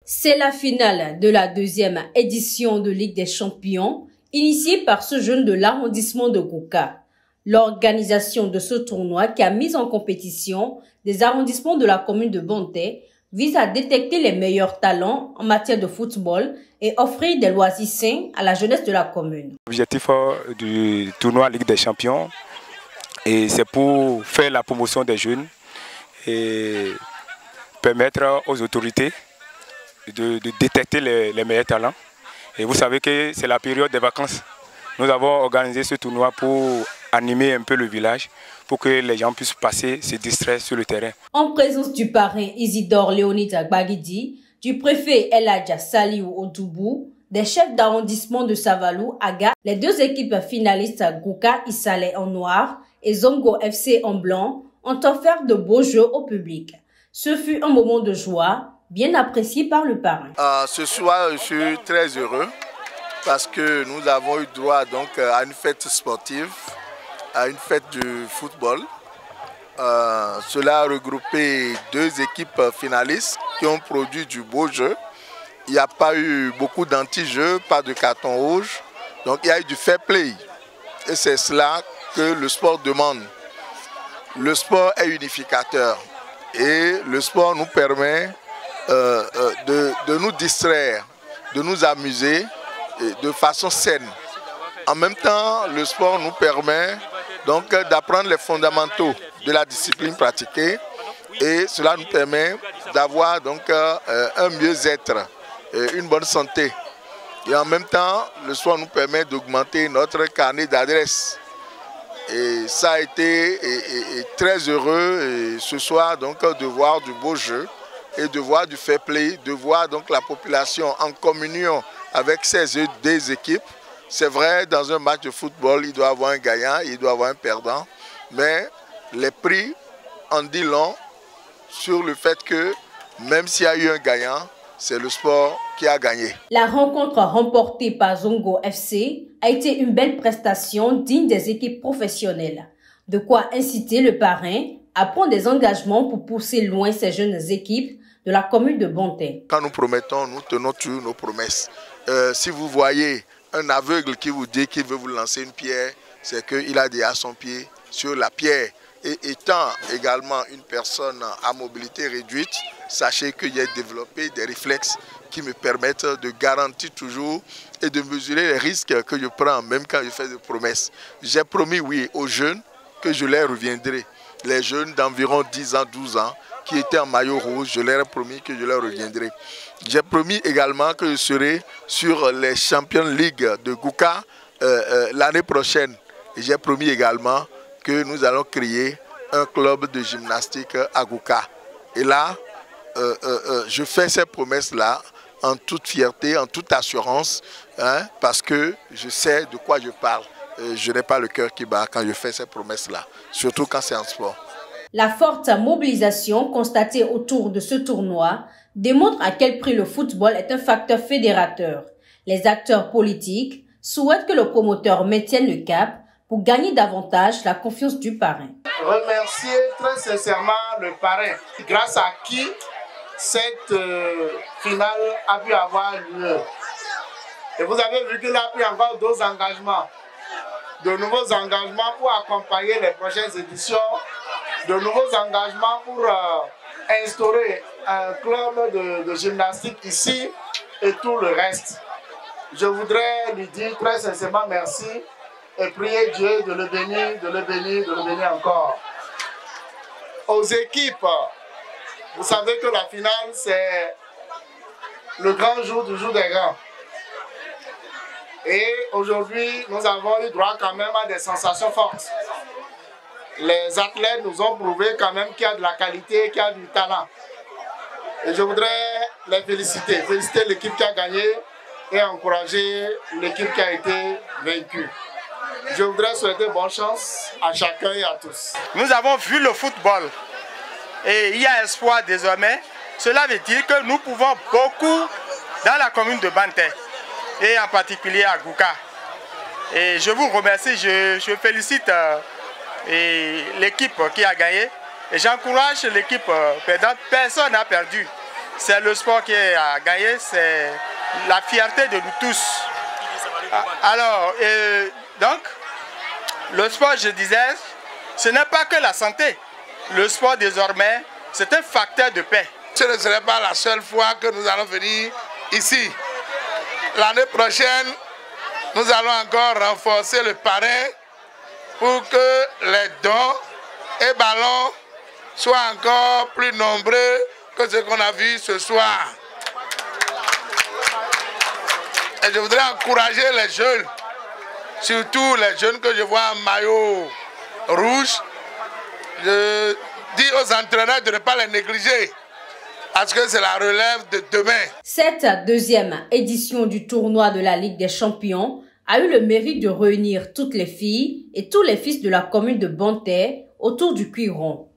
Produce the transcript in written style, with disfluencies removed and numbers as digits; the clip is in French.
C'est la finale de la deuxième édition de Ligue des Champions, initiée par ce jeune de l'arrondissement de Gouka. L'organisation de ce tournoi qui a mis en compétition des arrondissements de la commune de Bonté vise à détecter les meilleurs talents en matière de football et offrir des loisirs sains à la jeunesse de la commune. L'objectif du tournoi Ligue des Champions, c'est pour faire la promotion des jeunes et permettre aux autorités de détecter les meilleurs talents. Et vous savez que c'est la période des vacances. Nous avons organisé ce tournoi pour animer un peu le village, pour que les gens puissent passer, se distraire sur le terrain. En présence du parrain Isidore Léonide Agbagidi, du préfet Eladja Saliou Odoubou, des chefs d'arrondissement de Savalou, Aga, les deux équipes finalistes Gouka Isale en noir et Zongo FC en blanc ont offert de beaux jeux au public. Ce fut un moment de joie, bien apprécié par le parrain. Ce soir, je suis très heureux parce que nous avons eu droit donc à une fête sportive, à une fête du football. Cela a regroupé deux équipes finalistes qui ont produit du beau jeu. Il n'y a pas eu beaucoup d'anti-jeux, pas de carton rouge. Donc il y a eu du fair play. Et c'est cela que le sport demande. Le sport est unificateur. Et le sport nous permet de nous distraire, de nous amuser de façon saine. En même temps, le sport nous permet donc d'apprendre les fondamentaux de la discipline pratiquée et cela nous permet d'avoir donc un mieux-être, une bonne santé. Et en même temps, le sport nous permet d'augmenter notre carnet d'adresses. Et ça a été très heureux ce soir donc de voir du beau jeu et de voir du fair play, de voir donc la population en communion avec ces deux équipes. C'est vrai, dans un match de football, il doit y avoir un gagnant, il doit y avoir un perdant, mais les prix en disent long sur le fait que même s'il y a eu un gagnant, c'est le sport qui a gagné. La rencontre remportée par Zongo FC a été une belle prestation digne des équipes professionnelles. De quoi inciter le parrain à prendre des engagements pour pousser loin ces jeunes équipes de la commune de Bonté. Quand nous promettons, nous tenons toujours nos promesses. Si vous voyez un aveugle qui vous dit qu'il veut vous lancer une pierre, c'est qu'il a déjà son pied sur la pierre. Et étant également une personne à mobilité réduite, sachez que j'ai développé des réflexes qui me permettent de garantir toujours et de mesurer les risques que je prends, même quand je fais des promesses. J'ai promis, oui, aux jeunes que je les reviendrai. Les jeunes d'environ 10 ans, 12 ans, qui étaient en maillot rouge, je leur ai promis que je leur reviendrai. J'ai promis également que je serai sur les Champions League de Gouka l'année prochaine. Et j'ai promis également que nous allons créer un club de gymnastique à Gouka. Et là, je fais ces promesses-là en toute fierté, en toute assurance, parce que je sais de quoi je parle. Je n'ai pas le cœur qui bat quand je fais ces promesses-là, surtout quand c'est en sport. La forte mobilisation constatée autour de ce tournoi démontre à quel prix le football est un facteur fédérateur. Les acteurs politiques souhaitent que le promoteur maintienne le cap pour gagner davantage la confiance du parrain. Remercier très sincèrement le parrain, grâce à qui cette finale a pu avoir lieu. Et vous avez vu qu'il a pris encore d'autres engagements, de nouveaux engagements pour accompagner les prochaines éditions, de nouveaux engagements pour instaurer un club de gymnastique ici et tout le reste. Je voudrais lui dire très sincèrement merci et prier Dieu de le bénir, de le bénir, de le bénir encore. Aux équipes, vous savez que la finale, c'est le grand jour du jour des grands. Et aujourd'hui, nous avons eu droit quand même à des sensations fortes. Les athlètes nous ont prouvé quand même qu'il y a de la qualité, qu'il y a du talent. Et je voudrais les féliciter. Féliciter l'équipe qui a gagné et encourager l'équipe qui a été vaincue. Je voudrais souhaiter bonne chance à chacun et à tous. Nous avons vu le football et il y a espoir désormais. Cela veut dire que nous pouvons beaucoup dans la commune de Banté et en particulier à Gouka. Et je vous remercie, je félicite l'équipe qui a gagné et j'encourage l'équipe perdante. Personne n'a perdu. c'est le sport qui a gagné, c'est la fierté de nous tous. Alors, donc, le sport, je disais, ce n'est pas que la santé. Le sport, désormais, c'est un facteur de paix. Ce ne serait pas la seule fois que nous allons venir ici. L'année prochaine, nous allons encore renforcer le parrain pour que les dons et ballons soient encore plus nombreux que ce qu'on a vu ce soir. Et je voudrais encourager les jeunes, surtout les jeunes que je vois en maillot rouge. Je dis aux entraîneurs de ne pas les négliger, parce que c'est la relève de demain. Cette deuxième édition du tournoi de la Ligue des Champions a eu le mérite de réunir toutes les filles et tous les fils de la commune de Banter autour du cuir rond.